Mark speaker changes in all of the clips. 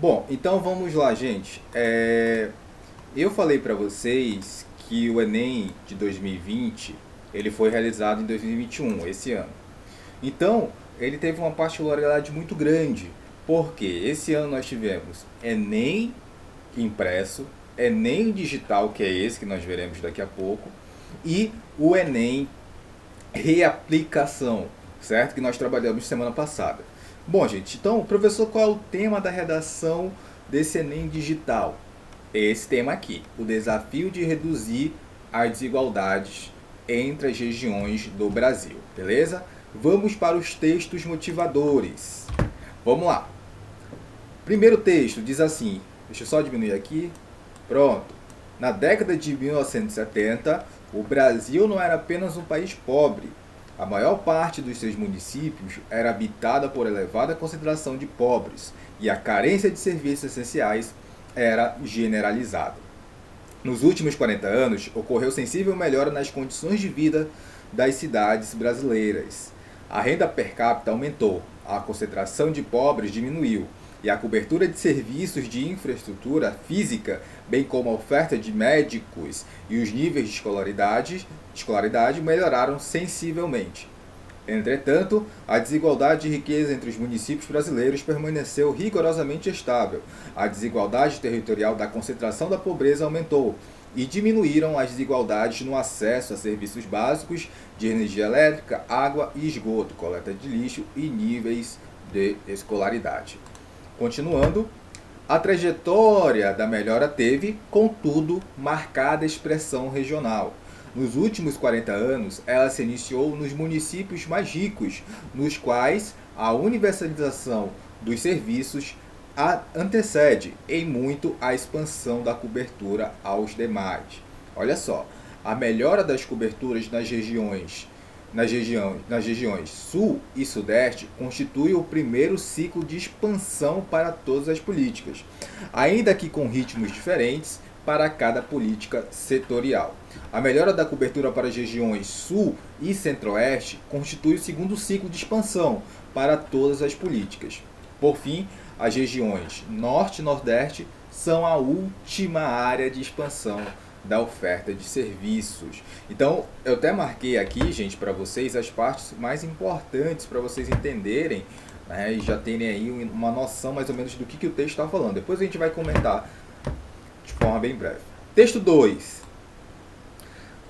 Speaker 1: Bom, então vamos lá, gente. Eu falei para vocês que o Enem de 2020 ele foi realizado em 2021, esse ano. Então, ele teve uma particularidade muito grande, porque esse ano nós tivemos Enem impresso, Enem digital, que é esse que nós veremos daqui a pouco, e o Enem reaplicação, certo? Que nós trabalhamos semana passada. Bom, gente, então, professor, qual é o tema da redação desse Enem digital? Esse tema aqui, o desafio de reduzir as desigualdades entre as regiões do Brasil, beleza? Vamos para os textos motivadores. Vamos lá. Primeiro texto diz assim, deixa eu só diminuir aqui. Pronto. Na década de 1970, o Brasil não era apenas um país pobre. A maior parte dos seus municípios era habitada por elevada concentração de pobres e a carência de serviços essenciais era generalizada. Nos últimos 40 anos, ocorreu sensível melhora nas condições de vida das cidades brasileiras. A renda per capita aumentou, a concentração de pobres diminuiu e a cobertura de serviços de infraestrutura física, bem como a oferta de médicos e os níveis de escolaridade melhoraram sensivelmente. Entretanto, a desigualdade de riqueza entre os municípios brasileiros permaneceu rigorosamente estável. A desigualdade territorial da concentração da pobreza aumentou e diminuíram as desigualdades no acesso a serviços básicos de energia elétrica, água e esgoto, coleta de lixo e níveis de escolaridade. Continuando, a trajetória da melhora teve, contudo, marcada expressão regional. Nos últimos 40 anos, ela se iniciou nos municípios mais ricos, nos quais a universalização dos serviços antecede em muito a expansão da cobertura aos demais. Olha só, a melhora das coberturas nas regiões sul e sudeste constitui o primeiro ciclo de expansão para todas as políticas, ainda que com ritmos diferentes para cada política setorial. A melhora da cobertura para as regiões sul e centro-oeste constitui o segundo ciclo de expansão para todas as políticas. Por fim, as regiões norte e nordeste são a última área de expansão da oferta de serviços. Então, eu até marquei aqui, gente, para vocês as partes mais importantes para vocês entenderem, né, e já terem aí uma noção mais ou menos do que o texto está falando. Depois a gente vai comentar de forma bem breve. Texto 2.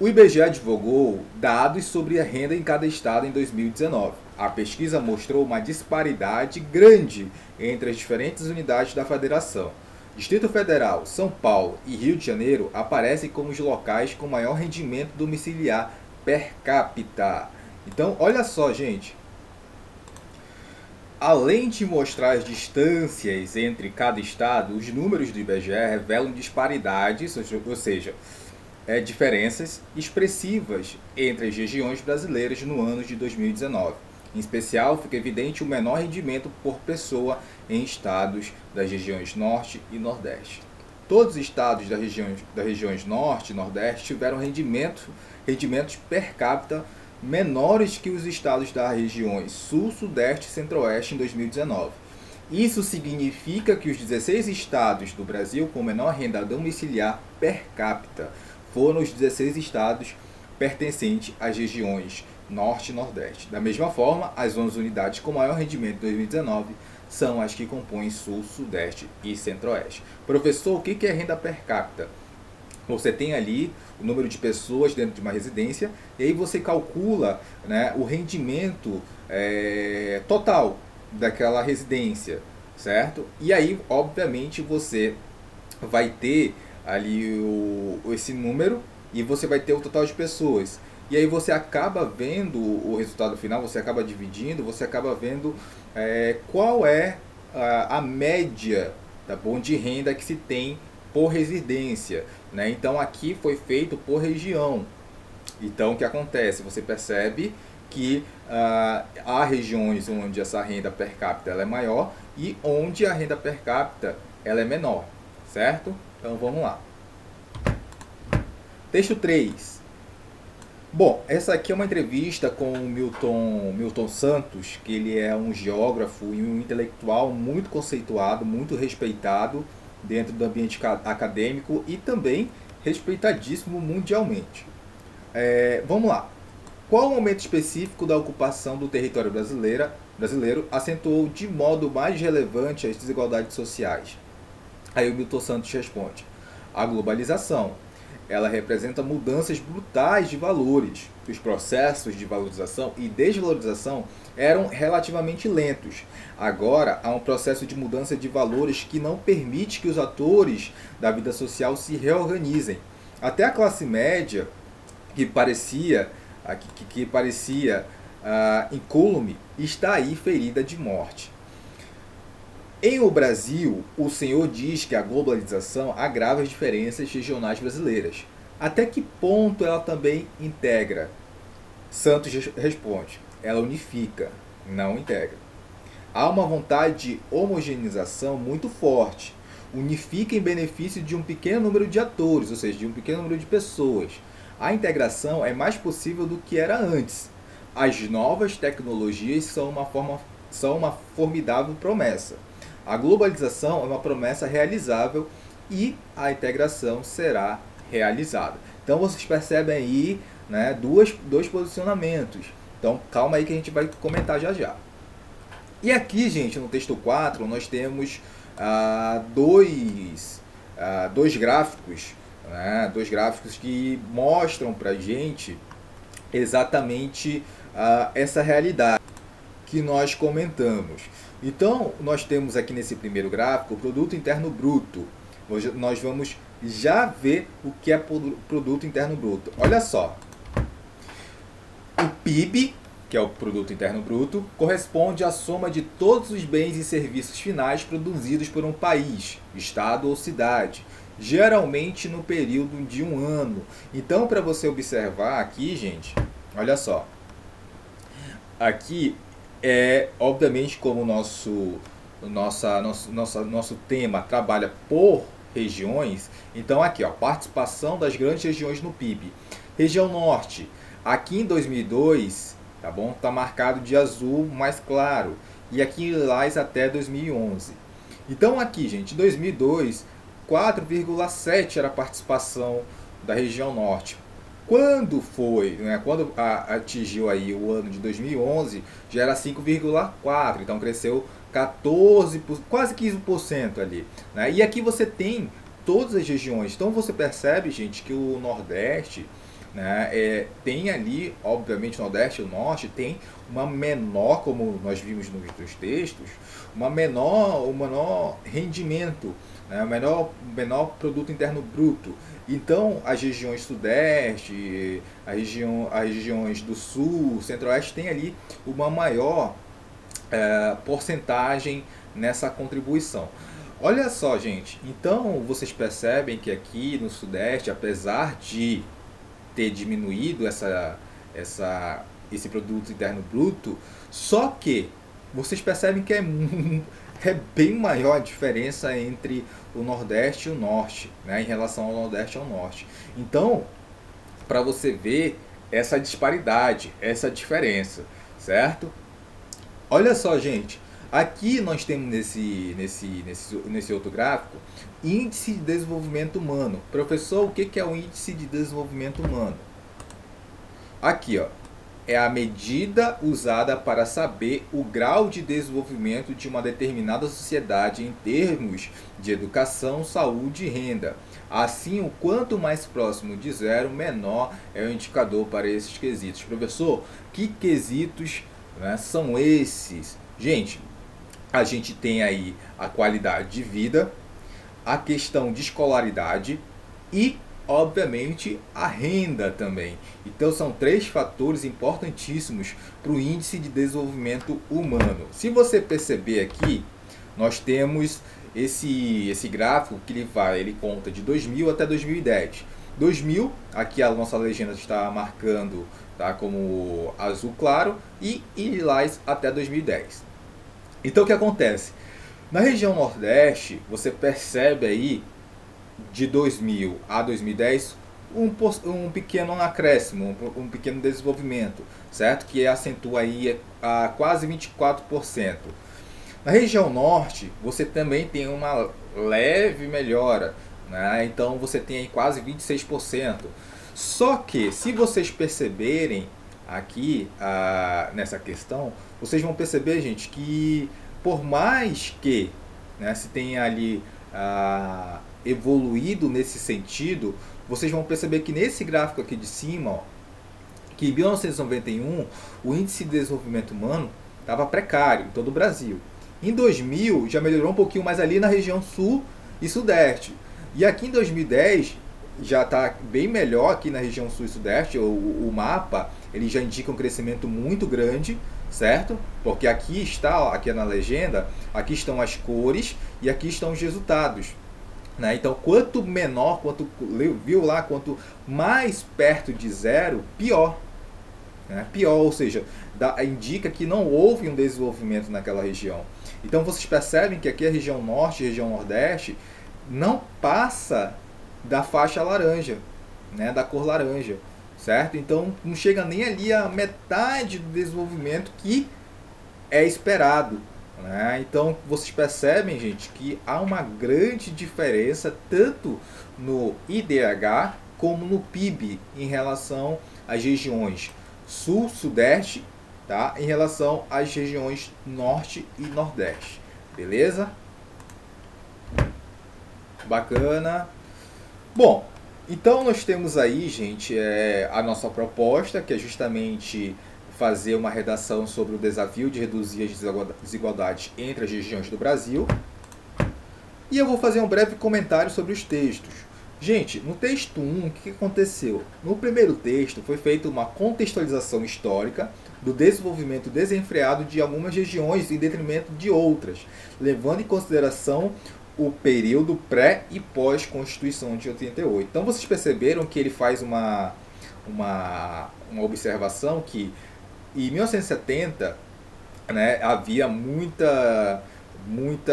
Speaker 1: O IBGE divulgou dados sobre a renda em cada estado em 2019. A pesquisa mostrou uma disparidade grande entre as diferentes unidades da federação. Distrito Federal, São Paulo e Rio de Janeiro aparecem como os locais com maior rendimento domiciliar per capita. Então, olha só, gente. Além de mostrar as distâncias entre cada estado, os números do IBGE revelam disparidades, ou seja, diferenças expressivas entre as regiões brasileiras no ano de 2019. Em especial, fica evidente o menor rendimento por pessoa em estados das regiões Norte e Nordeste. Todos os estados das regiões Norte e Nordeste tiveram rendimentos per capita menores que os estados das regiões Sul, Sudeste e Centro-Oeste em 2019. Isso significa que os 16 estados do Brasil com menor renda domiciliar per capita foram os 16 estados pertencentes às regiões Norte e Nordeste. Da mesma forma, as 11 unidades com maior rendimento em 2019 são as que compõem Sul, Sudeste e Centro-Oeste. Professor, o que é renda per capita? Você tem ali o número de pessoas dentro de uma residência e aí você calcula, né, o rendimento total daquela residência, certo? E aí, obviamente, você vai ter ali esse número e você vai ter o total de pessoas. E aí você acaba vendo o resultado final, você acaba dividindo, você acaba vendo qual é a média, tá bom, de renda que se tem por residência, né? Então aqui foi feito por região. Então o que acontece? Você percebe que há regiões onde essa renda per capita ela é maior e onde a renda per capita ela é menor, certo? Então vamos lá. Texto 3. Bom, essa aqui é uma entrevista com o Milton Santos, que ele é um geógrafo e um intelectual muito conceituado, muito respeitado dentro do ambiente acadêmico e também respeitadíssimo mundialmente. Vamos lá. Qual o momento específico da ocupação do território brasileiro acentuou de modo mais relevante as desigualdades sociais? Aí o Milton Santos responde: a globalização. Ela representa mudanças brutais de valores. Os processos de valorização e desvalorização eram relativamente lentos. Agora há um processo de mudança de valores que não permite que os atores da vida social se reorganizem. Até a classe média, que parecia, que parecia incólume, está aí ferida de morte. Em o Brasil, o senhor diz que a globalização agrava as diferenças regionais brasileiras. Até que ponto ela também integra? Santos responde: ela unifica, não integra. Há uma vontade de homogeneização muito forte. Unifica em benefício de um pequeno número de atores, ou seja, de um pequeno número de pessoas. A integração é mais possível do que era antes. As novas tecnologias são uma formidável promessa. A globalização é uma promessa realizável e a integração será realizada. Então vocês percebem aí, né, dois posicionamentos. Então calma aí que a gente vai comentar já já. E aqui, gente, no texto 4, nós temos dois gráficos, né, dois gráficos que mostram para a gente exatamente essa realidade que nós comentamos. Então, nós temos aqui nesse primeiro gráfico o Produto Interno Bruto. Hoje nós vamos já ver o que é Produto Interno Bruto. Olha só, o PIB, que é o Produto Interno Bruto, corresponde à soma de todos os bens e serviços finais produzidos por um país, estado ou cidade, geralmente no período de um ano. Então, para você observar aqui, gente, olha só, aqui obviamente, como nosso tema trabalha por regiões, então aqui, ó, participação das grandes regiões no PIB. Região Norte, aqui em 2002, tá bom? Tá marcado de azul mais claro, e aqui em lilás até 2011. Então aqui, gente, em 2002, 4,7 era a participação da região Norte. Quando foi, né, quando atingiu aí o ano de 2011, já era 5,4, então cresceu 14, quase 15% ali, né? E aqui você tem todas as regiões, então você percebe, gente, que o Nordeste, né, tem ali, obviamente, o Nordeste e o Norte tem uma menor, como nós vimos nos textos, um menor rendimento, né, menor produto interno bruto. Então, as regiões Sudeste, as regiões do Sul, Centro-Oeste tem ali uma maior porcentagem nessa contribuição. Olha só, gente, então vocês percebem que aqui no Sudeste, apesar de ter diminuído esse produto interno bruto, só que vocês percebem que é bem maior a diferença entre o Nordeste e o Norte, né, em relação ao Nordeste e ao Norte. Então, para você ver essa disparidade, essa diferença, certo? Olha só, gente, aqui nós temos nesse outro gráfico Índice de Desenvolvimento Humano. Professor, o que é o Índice de Desenvolvimento Humano? Aqui, ó, é a medida usada para saber o grau de desenvolvimento de uma determinada sociedade em termos de educação, saúde e renda. Assim, o quanto mais próximo de zero, menor é o indicador para esses quesitos. Professor, que quesitos, né, são esses? Gente, a gente tem aí a qualidade de vida, a questão de escolaridade e, obviamente, a renda também. Então são três fatores importantíssimos para o índice de desenvolvimento humano. Se você perceber aqui, nós temos esse gráfico que ele conta de 2000 até 2010. 2000, aqui a nossa legenda está marcando, tá, como azul claro, e em lilás até 2010. Então o que acontece? Na região Nordeste, você percebe aí de 2000 a 2010 um pequeno acréscimo, um pequeno desenvolvimento, certo? Que acentua aí a quase 24%. Na região norte, você também tem uma leve melhora, né? Então você tem aí quase 26%. Só que, se vocês perceberem aqui nessa questão, vocês vão perceber, gente, que por mais que, né, se tenha ali evoluído nesse sentido, vocês vão perceber que nesse gráfico aqui de cima, ó, que em 1991 o índice de desenvolvimento humano estava precário em todo o Brasil. Em 2000 já melhorou um pouquinho mais ali na região sul e sudeste. E aqui em 2010 já está bem melhor aqui na região sul e sudeste. O mapa ele já indica um crescimento muito grande, certo? Porque aqui está, aqui na legenda, aqui estão as cores e aqui estão os resultados. Né? Então, quanto menor, quanto mais perto de zero, pior. Né? Pior, ou seja, indica que não houve um desenvolvimento naquela região. Então vocês percebem que aqui a região norte e a região nordeste não passa da faixa laranja, né? Da cor laranja, certo? Então não chega nem ali a metade do desenvolvimento que é esperado. Né? Então vocês percebem, gente, que há uma grande diferença tanto no IDH como no PIB em relação às regiões sul, sudeste, tá? Em relação às regiões norte e nordeste. Beleza? Bacana. Bom, então nós temos aí, gente, a nossa proposta, que é justamente fazer uma redação sobre o desafio de reduzir as desigualdades entre as regiões do Brasil. E eu vou fazer um breve comentário sobre os textos. Gente, no texto 1, o que aconteceu? No primeiro texto foi feita uma contextualização histórica do desenvolvimento desenfreado de algumas regiões em detrimento de outras, levando em consideração o período pré e pós-Constituição de 88. Então vocês perceberam que ele faz uma observação que em 1970, né, havia muitas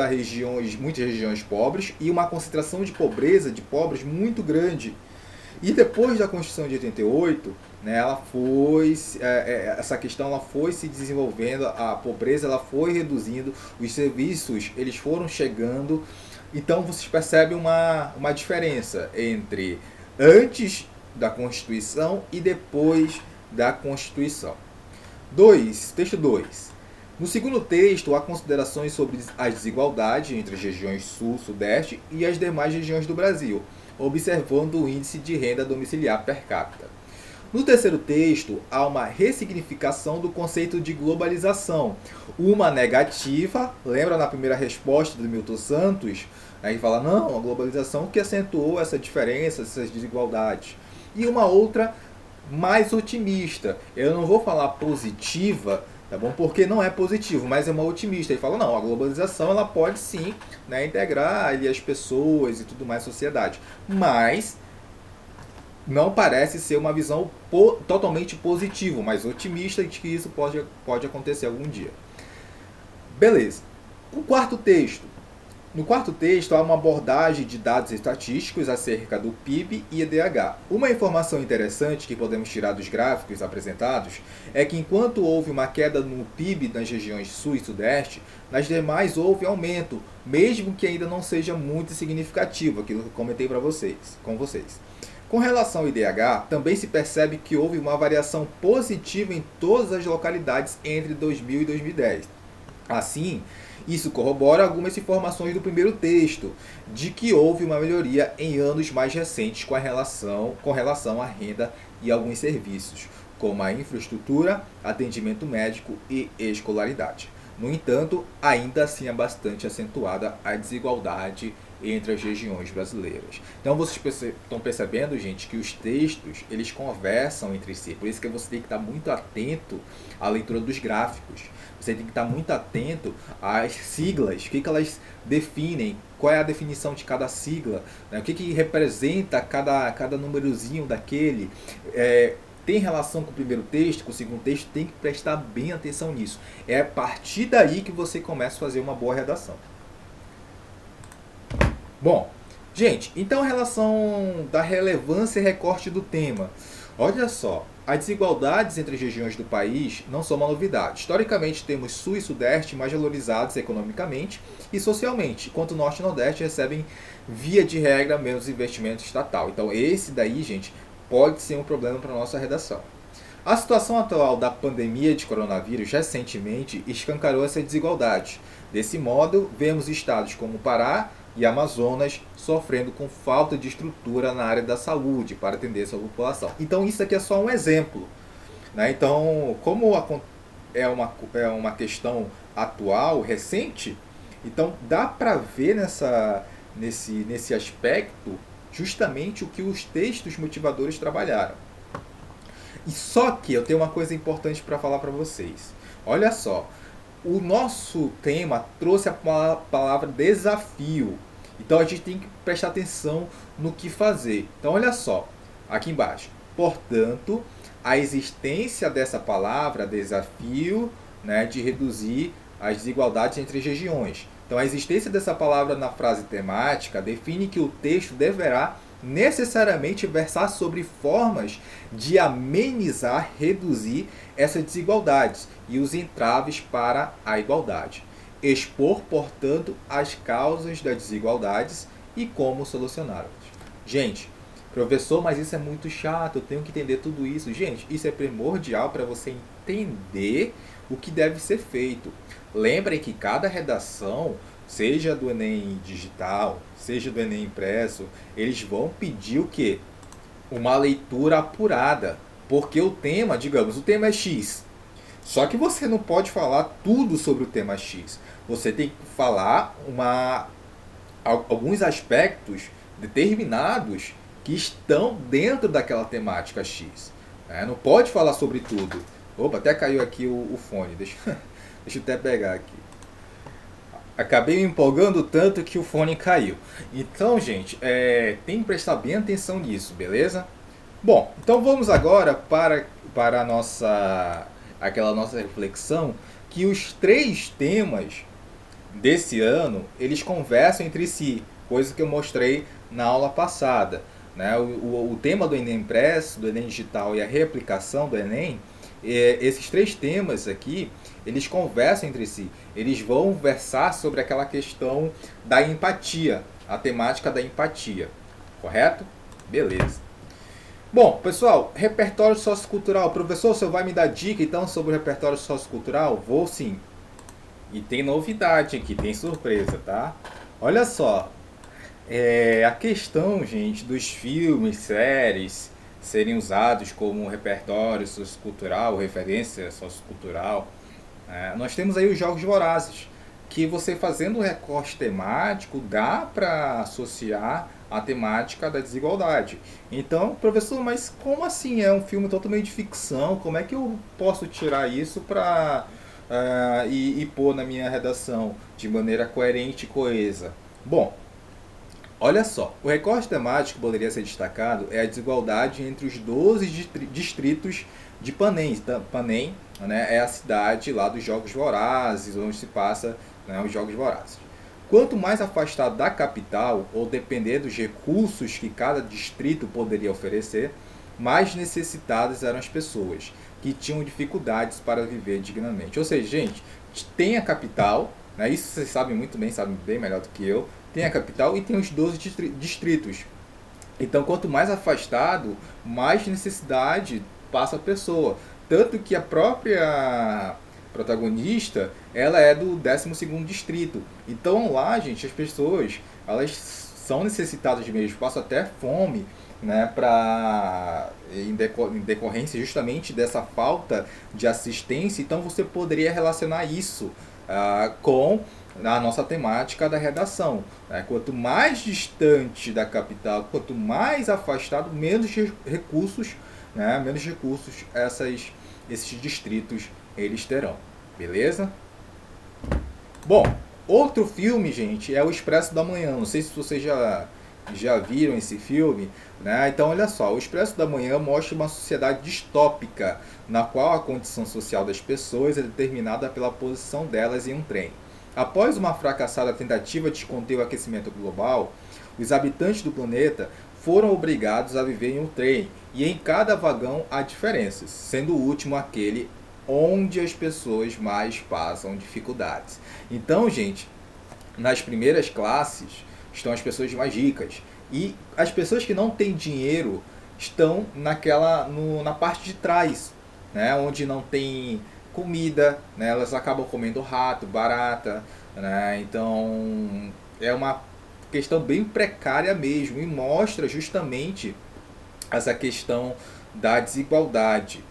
Speaker 1: regiões pobres e uma concentração de pobreza de pobres muito grande. E depois da Constituição de 88, né, essa questão ela foi se desenvolvendo, a pobreza ela foi reduzindo, os serviços eles foram chegando. Então vocês percebem uma diferença entre antes da Constituição e depois da Constituição. Texto 2. No segundo texto, há considerações sobre as desigualdades entre as regiões sul, sudeste e as demais regiões do Brasil, observando o índice de renda domiciliar per capita. No terceiro texto, há uma ressignificação do conceito de globalização, uma negativa, lembra na primeira resposta do Milton Santos, aí fala, não, a globalização que acentuou essa diferença, essas desigualdades, e uma outra mais otimista, eu não vou falar positiva, tá bom? Porque não é positivo, mas é uma otimista. Ele fala, não, a globalização ela pode sim, né, integrar ali as pessoas e tudo mais, sociedade. Mas não parece ser uma visão totalmente positiva, mas otimista de que isso pode acontecer algum dia. Beleza. O quarto texto. No quarto texto, há uma abordagem de dados estatísticos acerca do PIB e IDH. Uma informação interessante que podemos tirar dos gráficos apresentados é que enquanto houve uma queda no PIB nas regiões sul e sudeste, nas demais houve aumento, mesmo que ainda não seja muito significativo, aquilo que eu comentei com vocês. Com relação ao IDH, também se percebe que houve uma variação positiva em todas as localidades entre 2000 e 2010. Assim, isso corrobora algumas informações do primeiro texto, de que houve uma melhoria em anos mais recentes com relação à renda e alguns serviços, como a infraestrutura, atendimento médico e escolaridade. No entanto, ainda assim é bastante acentuada a desigualdade entre as regiões brasileiras. Então vocês estão percebendo, gente, que os textos eles conversam entre si. Por isso que você tem que estar muito atento à leitura dos gráficos. Você tem que estar muito atento às siglas, o que elas definem, qual é a definição de cada sigla, né? O que representa cada númerozinho daquele. Tem relação com o primeiro texto, com o segundo texto, tem que prestar bem atenção nisso. É a partir daí que você começa a fazer uma boa redação. Bom, Gente, então a relação da relevância e recorte do tema. Olha só, as desigualdades entre as regiões do país não são uma novidade. Historicamente, temos Sul e Sudeste mais valorizados economicamente e socialmente, enquanto o Norte e Nordeste recebem, via de regra, menos investimento estatal. Então, esse daí, gente, pode ser um problema para a nossa redação. A situação atual da pandemia de coronavírus recentemente escancarou essa desigualdade. Desse modo, vemos estados como Pará e Amazonas sofrendo com falta de estrutura na área da saúde para atender sua população. Então, isso aqui é só um exemplo, né? Então, como é uma questão atual, recente, então dá para ver nesse aspecto justamente o que os textos motivadores trabalharam. E só que eu tenho uma coisa importante para falar para vocês. Olha só, o nosso tema trouxe a palavra desafio. Então a gente tem que prestar atenção no que fazer. Então olha só, aqui embaixo. Portanto, a existência dessa palavra desafio, né, de reduzir as desigualdades entre as regiões. Então a existência dessa palavra na frase temática define que o texto deverá necessariamente versar sobre formas de amenizar, reduzir essas desigualdades e os entraves para a igualdade. Expor, portanto, as causas das desigualdades e como solucioná-las. Gente, professor, mas isso é muito chato, eu tenho que entender tudo isso. Gente, isso é primordial para você entender o que deve ser feito. Lembrem que cada redação, seja do Enem digital, seja do Enem impresso, eles vão pedir o quê? Uma leitura apurada. Porque o tema, digamos, o tema é X. Só que você não pode falar tudo sobre o tema X. Você tem que falar alguns aspectos determinados que estão dentro daquela temática X. Não pode falar sobre tudo. Opa, até caiu aqui o fone. Deixa eu até pegar aqui. Acabei me empolgando tanto que o fone caiu. Então, gente, tem que prestar bem atenção nisso, beleza? Bom, então vamos agora para aquela nossa reflexão, que os 3 temas desse ano, eles conversam entre si, coisa que eu mostrei na aula passada, né? O tema do Enem Impresso, do Enem Digital e a reaplicação do Enem, esses 3 temas aqui, eles conversam entre si. Eles vão versar sobre aquela questão da empatia, a temática da empatia, correto? Beleza. Bom, pessoal, repertório sociocultural. Professor, o senhor vai me dar dica então sobre o repertório sociocultural? Vou sim. E tem novidade aqui, tem surpresa, tá? Olha só, a questão, gente, dos filmes, séries serem usados como repertório sociocultural, referência sociocultural, nós temos aí os Jogos Vorazes, que você fazendo um recorte temático dá para associar a temática da desigualdade. Então, professor, mas como assim? É um filme totalmente de ficção, como é que eu posso tirar isso para e pôr na minha redação de maneira coerente e coesa? Bom, olha só, o recorte temático que poderia ser destacado é a desigualdade entre os 12 distritos de Panem. Panem, né, é a cidade lá dos Jogos Vorazes, onde se passa, né, os Jogos Vorazes. Quanto mais afastado da capital, ou depender dos recursos que cada distrito poderia oferecer, mais necessitadas eram as pessoas, que tinham dificuldades para viver dignamente. Ou seja, gente, tem a capital, né, isso vocês sabem muito bem, sabem bem melhor do que eu, tem a capital e tem os 12 distritos. Então, quanto mais afastado, mais necessidade passa a pessoa. Tanto que a própria protagonista, ela é do 12º distrito. Então lá, gente, as pessoas, elas são necessitadas mesmo, passam até fome, né, em decorrência justamente dessa falta de assistência. Então você poderia relacionar isso com a nossa temática da redação. Quanto mais distante da capital, quanto mais afastado, menos recursos, esses distritos eles terão. Beleza? Bom, outro filme, gente, é o Expresso da Manhã. Não sei se vocês já viram esse filme, né? Então, olha só, o Expresso da Manhã mostra uma sociedade distópica, na qual a condição social das pessoas é determinada pela posição delas em um trem. Após uma fracassada tentativa de conter o aquecimento global, os habitantes do planeta foram obrigados a viver em um trem, e em cada vagão há diferenças, sendo o último aquele onde as pessoas mais passam dificuldades. Então, gente, nas primeiras classes estão as pessoas mais ricas, e as pessoas que não têm dinheiro estão na parte de trás, né, onde não tem comida, né, elas acabam comendo rato, barata, né, então é uma questão bem precária mesmo, e mostra justamente essa questão da desigualdade.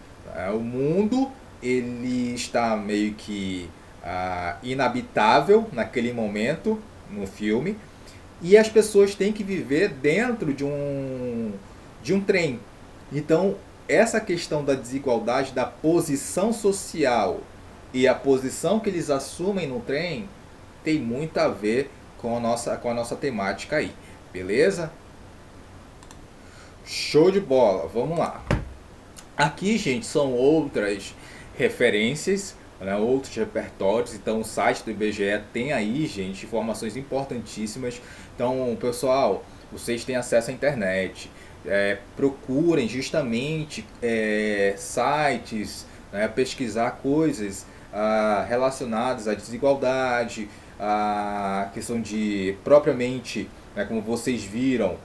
Speaker 1: O mundo ele está meio que inabitável naquele momento no filme, e as pessoas têm que viver dentro de um trem. Então, essa questão da desigualdade, da posição social e a posição que eles assumem no trem tem muito a ver com a nossa temática aí, beleza? Show de bola, vamos lá. Aqui, gente, são outras referências, né, outros repertórios. Então, o site do IBGE tem aí, gente, informações importantíssimas. Então, pessoal, vocês têm acesso à internet. Procurem justamente sites, né, pesquisar coisas relacionadas à desigualdade, à questão de, propriamente, né, como vocês viram,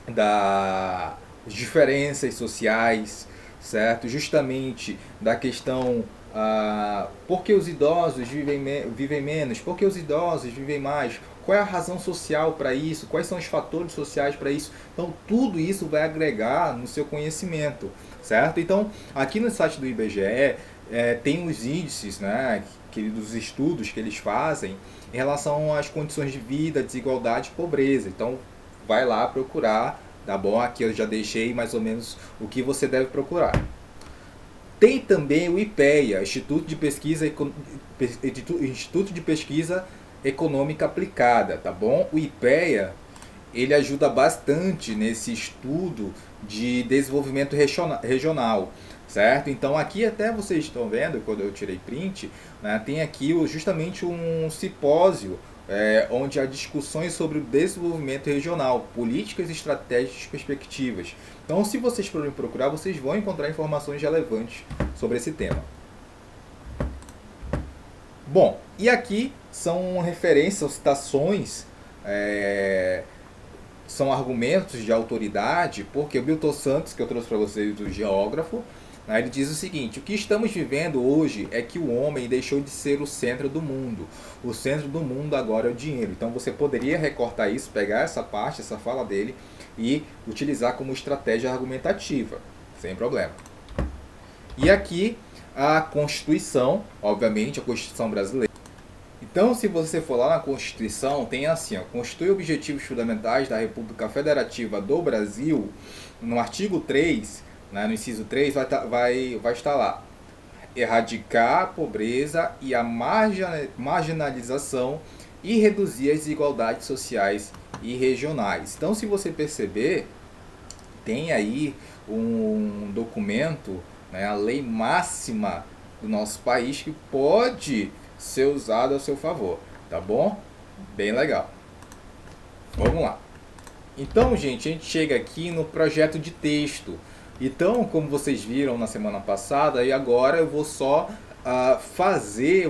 Speaker 1: das diferenças sociais, certo? Justamente da questão por que os idosos vivem menos, por que os idosos vivem mais, qual é a razão social para isso, quais são os fatores sociais para isso. Então, tudo isso vai agregar no seu conhecimento, certo? Então, aqui no site do IBGE tem os índices, né, dos estudos que eles fazem em relação às condições de vida, desigualdade e pobreza. Então, vai lá procurar, tá bom? Aqui eu já deixei mais ou menos o que você deve procurar. Tem também o IPEA, Instituto de Pesquisa Econômica Aplicada, tá bom? O IPEA, ele ajuda bastante nesse estudo de desenvolvimento regional, certo? Então aqui até vocês estão vendo, quando eu tirei print, né, tem aqui justamente um simpósio onde há discussões sobre o desenvolvimento regional, políticas, estratégias e perspectivas. Então, se vocês forem procurar, vocês vão encontrar informações relevantes sobre esse tema. Bom, e aqui são referências, são citações, são argumentos de autoridade, porque o Milton Santos, que eu trouxe para vocês, do geógrafo, ele diz o seguinte: o que estamos vivendo hoje é que o homem deixou de ser o centro do mundo. O centro do mundo agora é o dinheiro. Então você poderia recortar isso, pegar essa parte, essa fala dele e utilizar como estratégia argumentativa, sem problema. E aqui a Constituição, obviamente a Constituição brasileira. Então, se você for lá na Constituição, tem assim, constitui objetivos fundamentais da República Federativa do Brasil, no artigo 3, no inciso 3, vai estar lá: erradicar a pobreza e a marginalização e reduzir as desigualdades sociais e regionais. Então, se você perceber, tem aí um documento, né, a lei máxima do nosso país, que pode ser usado a seu favor, tá bom? Bem legal. Vamos lá. Então, gente, a gente chega aqui no projeto de texto. Então, como vocês viram na semana passada, e agora eu vou só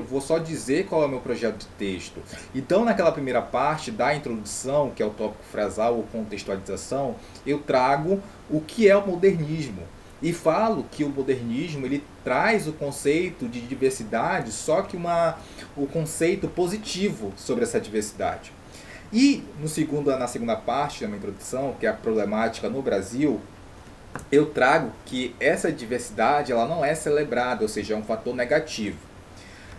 Speaker 1: vou só dizer qual é o meu projeto de texto. Então, naquela primeira parte da introdução, que é o tópico frasal ou contextualização, eu trago o que é o modernismo. E falo que o modernismo ele traz o conceito de diversidade, só que o conceito positivo sobre essa diversidade. E na segunda parte da minha introdução, que é a problemática no Brasil, eu trago que essa diversidade ela não é celebrada, ou seja, é um fator negativo.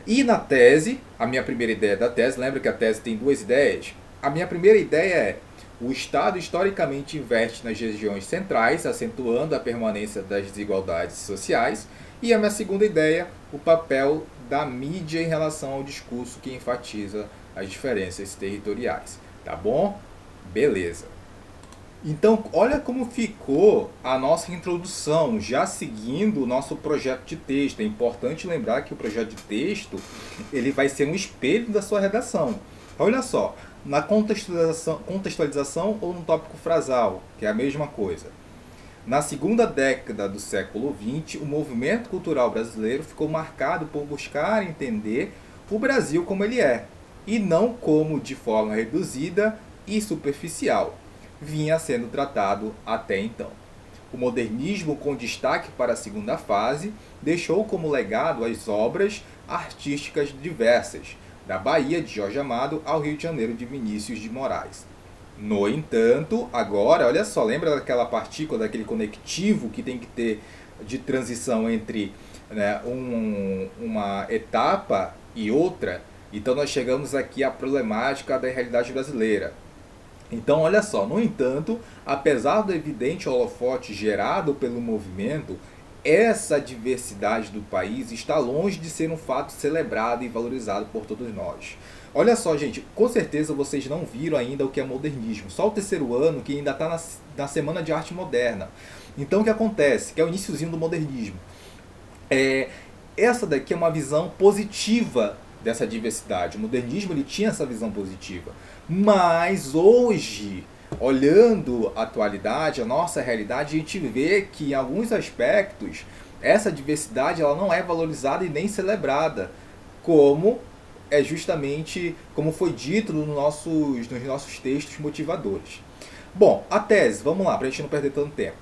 Speaker 1: E na tese, a minha primeira ideia da tese, lembra que a tese tem duas ideias? A minha primeira ideia é: o Estado historicamente investe nas regiões centrais, acentuando a permanência das desigualdades sociais. E a minha segunda ideia, o papel da mídia em relação ao discurso que enfatiza as diferenças territoriais. Tá bom? Beleza. Então, olha como ficou a nossa introdução, já seguindo o nosso projeto de texto. É importante lembrar que o projeto de texto ele vai ser um espelho da sua redação. Olha só, na contextualização ou no tópico frasal, que é a mesma coisa. Na segunda década do século XX, o movimento cultural brasileiro ficou marcado por buscar entender o Brasil como ele é, e não como de forma reduzida e superficial vinha sendo tratado até então. O modernismo, com destaque para a segunda fase, deixou como legado as obras artísticas diversas, da Bahia de Jorge Amado ao Rio de Janeiro de Vinícius de Moraes. No entanto, agora, olha só, lembra daquela partícula, daquele conectivo que tem que ter de transição entre, né, uma etapa e outra? Então nós chegamos aqui à problemática da realidade brasileira. Então, olha só, no entanto, apesar do evidente holofote gerado pelo movimento, essa diversidade do país está longe de ser um fato celebrado e valorizado por todos nós. Olha só, gente, com certeza vocês não viram ainda o que é modernismo. Só o terceiro ano que ainda está na Semana de Arte Moderna. Então, o que acontece? Que é o iniciozinho do modernismo. Essa daqui é uma visão positiva dessa diversidade. O modernismo ele tinha essa visão positiva. Mas hoje, olhando a atualidade, a nossa realidade, a gente vê que em alguns aspectos essa diversidade ela não é valorizada e nem celebrada, como é justamente como foi dito nos nossos textos motivadores. Bom, a tese, vamos lá, para a gente não perder tanto tempo.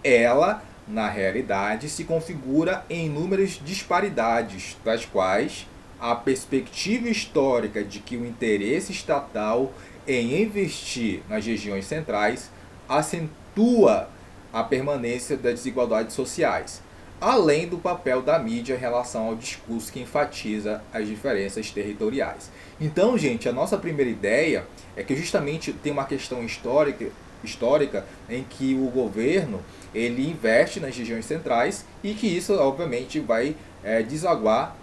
Speaker 1: Ela, na realidade, se configura em inúmeras disparidades, das quais a perspectiva histórica de que o interesse estatal em investir nas regiões centrais acentua a permanência das desigualdades sociais, além do papel da mídia em relação ao discurso que enfatiza as diferenças territoriais. Então, gente, a nossa primeira ideia é que justamente tem uma questão histórica em que o governo ele investe nas regiões centrais e que isso, obviamente, vai desaguar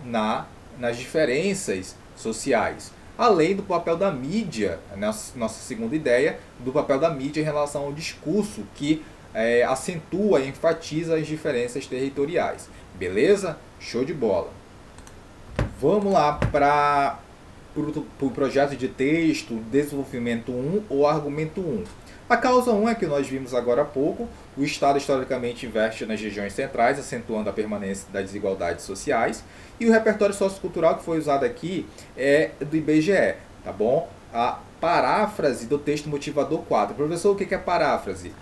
Speaker 1: nas diferenças sociais. Além do papel da mídia, nossa segunda ideia, do papel da mídia em relação ao discurso que acentua e enfatiza as diferenças territoriais. Beleza? Show de bola. Vamos lá para o projeto de texto, desenvolvimento 1 ou argumento 1. A causa 1 é que nós vimos agora há pouco. O Estado historicamente investe nas regiões centrais, acentuando a permanência das desigualdades sociais. E o repertório sociocultural que foi usado aqui é do IBGE, tá bom? A paráfrase do texto motivador 4. Professor, o que é paráfrase?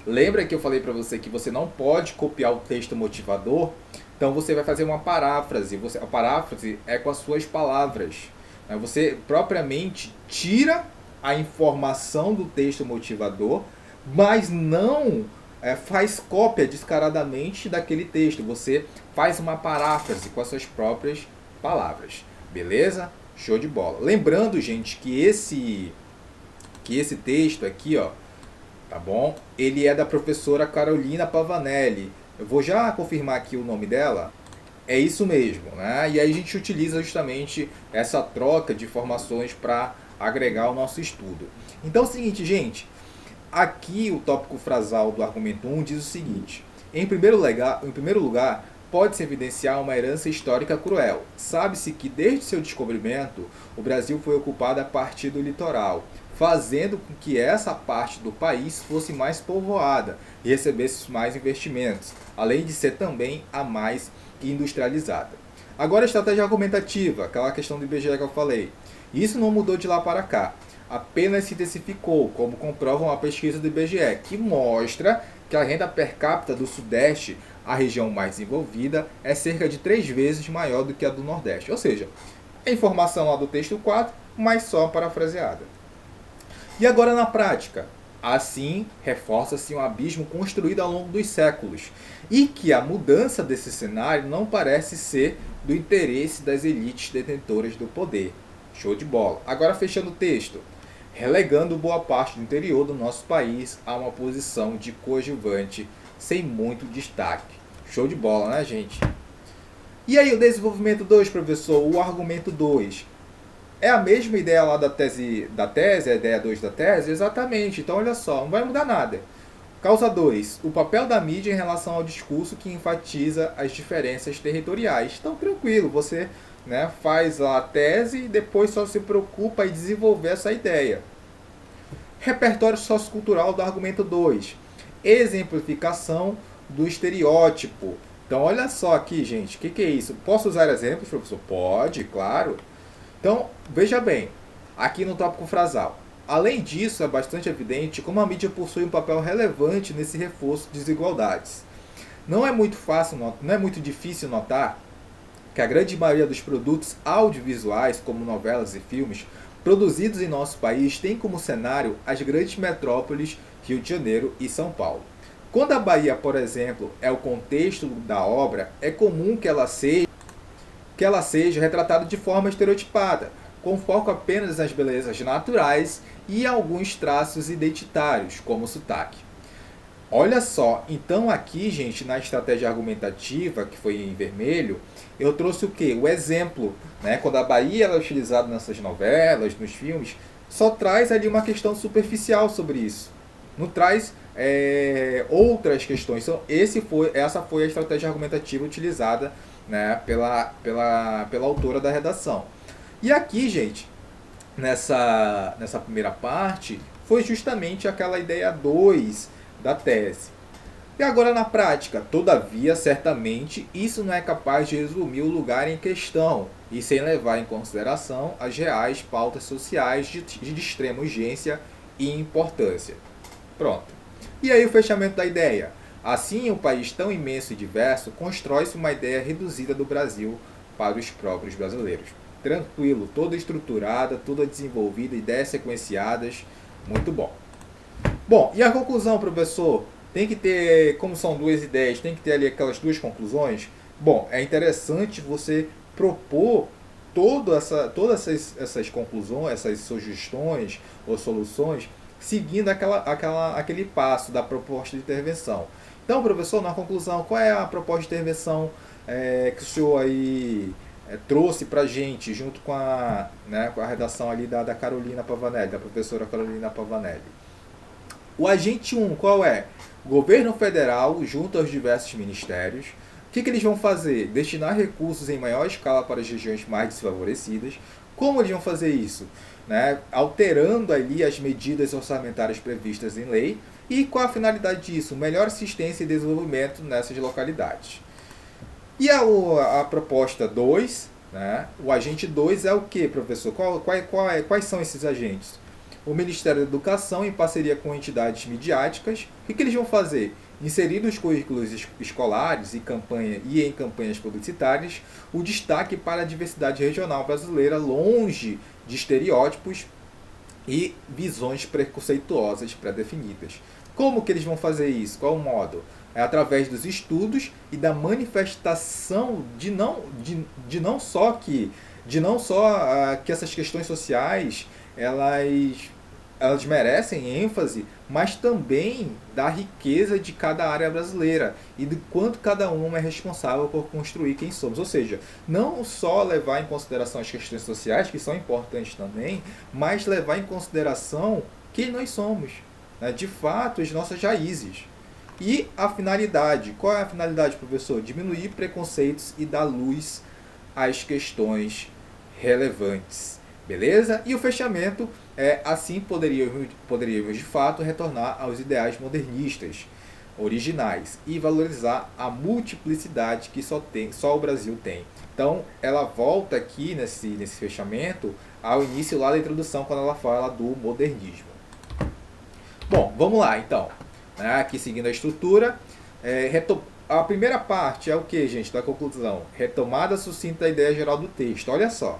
Speaker 1: Lembra que eu falei para você que você não pode copiar o texto motivador? Então você vai fazer uma paráfrase. A paráfrase é com as suas palavras. Você propriamente tira a informação do texto motivador, mas não faz cópia descaradamente daquele texto. Você faz uma paráfrase com as suas próprias palavras. Beleza? Show de bola. Lembrando, gente, que esse texto aqui, ó, tá bom? Ele é da professora Carolina Pavanelli. Eu vou já confirmar aqui o nome dela. É isso mesmo, né? E aí a gente utiliza justamente essa troca de informações para agregar ao nosso estudo. Então é o seguinte, gente. Aqui o tópico frasal do argumento 1 diz o seguinte. Em primeiro lugar, pode-se evidenciar uma herança histórica cruel. Sabe-se que desde seu descobrimento, o Brasil foi ocupado a partir do litoral, fazendo com que essa parte do país fosse mais povoada e recebesse mais investimentos, além de ser também a mais industrializada. Agora a estratégia argumentativa, aquela questão do IBGE que eu falei. Isso não mudou de lá para cá, apenas se intensificou, como comprova uma pesquisa do IBGE, que mostra que a renda per capita do Sudeste, a região mais desenvolvida, é cerca de 3 vezes maior do que a do Nordeste. Ou seja, a informação lá do texto 4, mas só parafraseada. E agora na prática? Assim, reforça-se um abismo construído ao longo dos séculos, e que a mudança desse cenário não parece ser do interesse das elites detentoras do poder. Show de bola. Agora fechando o texto. Relegando boa parte do interior do nosso país a uma posição de coadjuvante sem muito destaque. Show de bola, né, gente? E aí o desenvolvimento 2, professor? O argumento 2. É a mesma ideia lá da tese, a ideia 2 da tese? Exatamente. Então, olha só, não vai mudar nada. Causa 2. O papel da mídia em relação ao discurso que enfatiza as diferenças territoriais. Então, tranquilo, você, né, faz a tese e depois só se preocupa em desenvolver essa ideia. Repertório sociocultural do argumento 2. Exemplificação do estereótipo. Então, olha só aqui, gente, o que é isso? Posso usar exemplos, professor? Pode, claro. Então, veja bem, aqui no tópico frasal. Além disso, é bastante evidente como a mídia possui um papel relevante nesse reforço de desigualdades. Não é muito fácil, não é muito difícil notar que a grande maioria dos produtos audiovisuais, como novelas e filmes, produzidos em nosso país tem como cenário as grandes metrópoles Rio de Janeiro e São Paulo. Quando a Bahia, por exemplo, é o contexto da obra, é comum que ela seja retratada de forma estereotipada, com foco apenas nas belezas naturais e alguns traços identitários, como o sotaque. Olha só, então aqui, gente, na estratégia argumentativa, que foi em vermelho, eu trouxe o quê? O exemplo, né? Quando a Bahia é utilizada nessas novelas, nos filmes, só traz ali uma questão superficial sobre isso. Não traz outras questões. Então, essa foi a estratégia argumentativa utilizada, né, pela autora da redação. E aqui, gente, nessa primeira parte, foi justamente aquela ideia 2 da tese. E agora na prática, todavia, certamente, isso não é capaz de resumir o lugar em questão, e sem levar em consideração as reais pautas sociais de extrema urgência e importância. Pronto. E aí o fechamento da ideia. Assim, em um país tão imenso e diverso, constrói-se uma ideia reduzida do Brasil para os próprios brasileiros. Tranquilo, toda estruturada, toda desenvolvida, ideias sequenciadas, muito bom. Bom, e a conclusão, professor? Tem que ter, como são duas ideias, tem que ter ali aquelas duas conclusões? Bom, é interessante você propor todas essas conclusões, essas sugestões ou soluções, seguindo aquele passo da proposta de intervenção. Então, professor, na conclusão, qual é a proposta de intervenção que o senhor aí trouxe para a gente, junto com a redação ali da Carolina Pavanelli, da professora Carolina Pavanelli? O agente 1, qual é? O governo federal, junto aos diversos ministérios. O que eles vão fazer? Destinar recursos em maior escala para as regiões mais desfavorecidas. Como eles vão fazer isso? Né? Alterando ali as medidas orçamentárias previstas em lei. E qual a finalidade disso? Melhor assistência e desenvolvimento nessas localidades. E a proposta 2, né? O agente 2 é o que, professor? Quais são esses agentes? O Ministério da Educação, em parceria com entidades midiáticas, o que eles vão fazer? Inserir nos currículos escolares e em campanhas publicitárias o destaque para a diversidade regional brasileira, longe de estereótipos e visões preconceituosas pré-definidas. Como que eles vão fazer isso? Qual o modo? É através dos estudos e da manifestação de não só que essas questões sociais elas merecem ênfase, mas também da riqueza de cada área brasileira e do quanto cada um é responsável por construir quem somos. Ou seja, não só levar em consideração as questões sociais, que são importantes também, mas levar em consideração quem nós somos, né? De fato, as nossas raízes. E a finalidade. Qual é a finalidade, professor? Diminuir preconceitos e dar luz às questões relevantes. Beleza? E o fechamento assim poderíamos de fato retornar aos ideais modernistas originais e valorizar a multiplicidade que só o Brasil tem. Então, ela volta aqui nesse fechamento ao início lá da introdução, quando ela fala do modernismo. Bom, vamos lá então. Aqui seguindo a estrutura, a primeira parte é o que, gente, da conclusão? Retomada sucinta da ideia geral do texto. Olha só.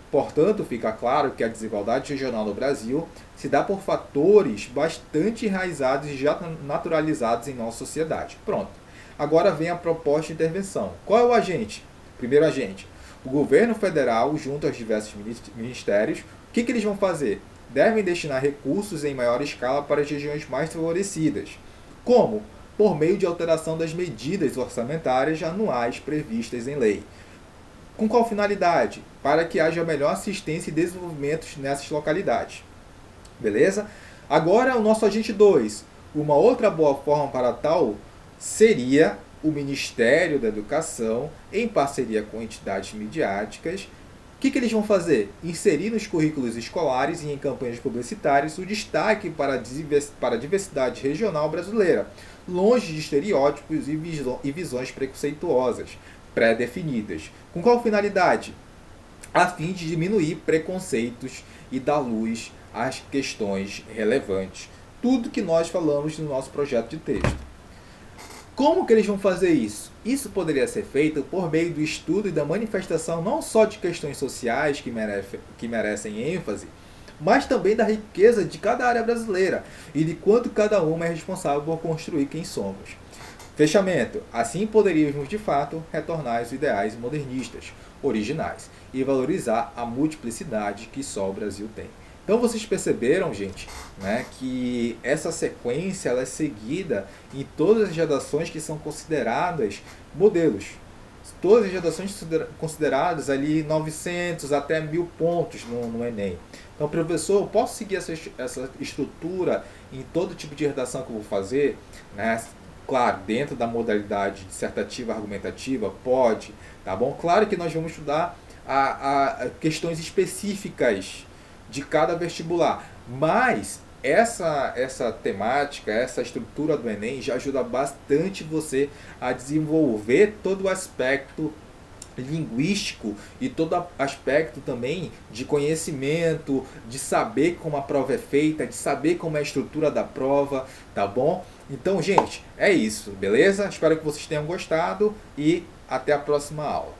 Speaker 1: Portanto, fica claro que a desigualdade regional no Brasil se dá por fatores bastante enraizados e já naturalizados em nossa sociedade. Pronto. Agora vem a proposta de intervenção. Qual é o agente? Primeiro agente. O governo federal, junto aos diversos ministérios, o que eles vão fazer? Devem destinar recursos em maior escala para as regiões mais favorecidas. Como? Por meio de alteração das medidas orçamentárias anuais previstas em lei. Com qual finalidade? Para que haja melhor assistência e desenvolvimento nessas localidades. Beleza? Agora o nosso agente 2. Uma outra boa forma para tal seria o Ministério da Educação, em parceria com entidades midiáticas. O que eles vão fazer? Inserir nos currículos escolares e em campanhas publicitárias o destaque para a diversidade regional brasileira, longe de estereótipos e visões preconceituosas, pré-definidas. Com qual finalidade? A fim de diminuir preconceitos e dar luz às questões relevantes. Tudo que nós falamos no nosso projeto de texto. Como que eles vão fazer isso? Isso poderia ser feito por meio do estudo e da manifestação não só de questões sociais que merecem ênfase, mas também da riqueza de cada área brasileira e de quanto cada uma é responsável por construir quem somos. Fechamento. Assim poderíamos, de fato, retornar aos ideais modernistas, originais, e valorizar a multiplicidade que só o Brasil tem. Então vocês perceberam, gente, né, que essa sequência ela é seguida em todas as redações que são consideradas modelos. Todas as redações consideradas ali 900 até 1000 pontos no Enem. Então, professor, eu posso seguir essa estrutura em todo tipo de redação que eu vou fazer? Né? Claro, dentro da modalidade dissertativa argumentativa, pode, tá bom? Claro que nós vamos estudar a questões específicas de cada vestibular, mas essa temática, essa estrutura do Enem já ajuda bastante você a desenvolver todo o aspecto linguístico e todo aspecto também de conhecimento, de saber como a prova é feita, de saber como é a estrutura da prova, tá bom? Então, gente, é isso, beleza? Espero que vocês tenham gostado e até a próxima aula.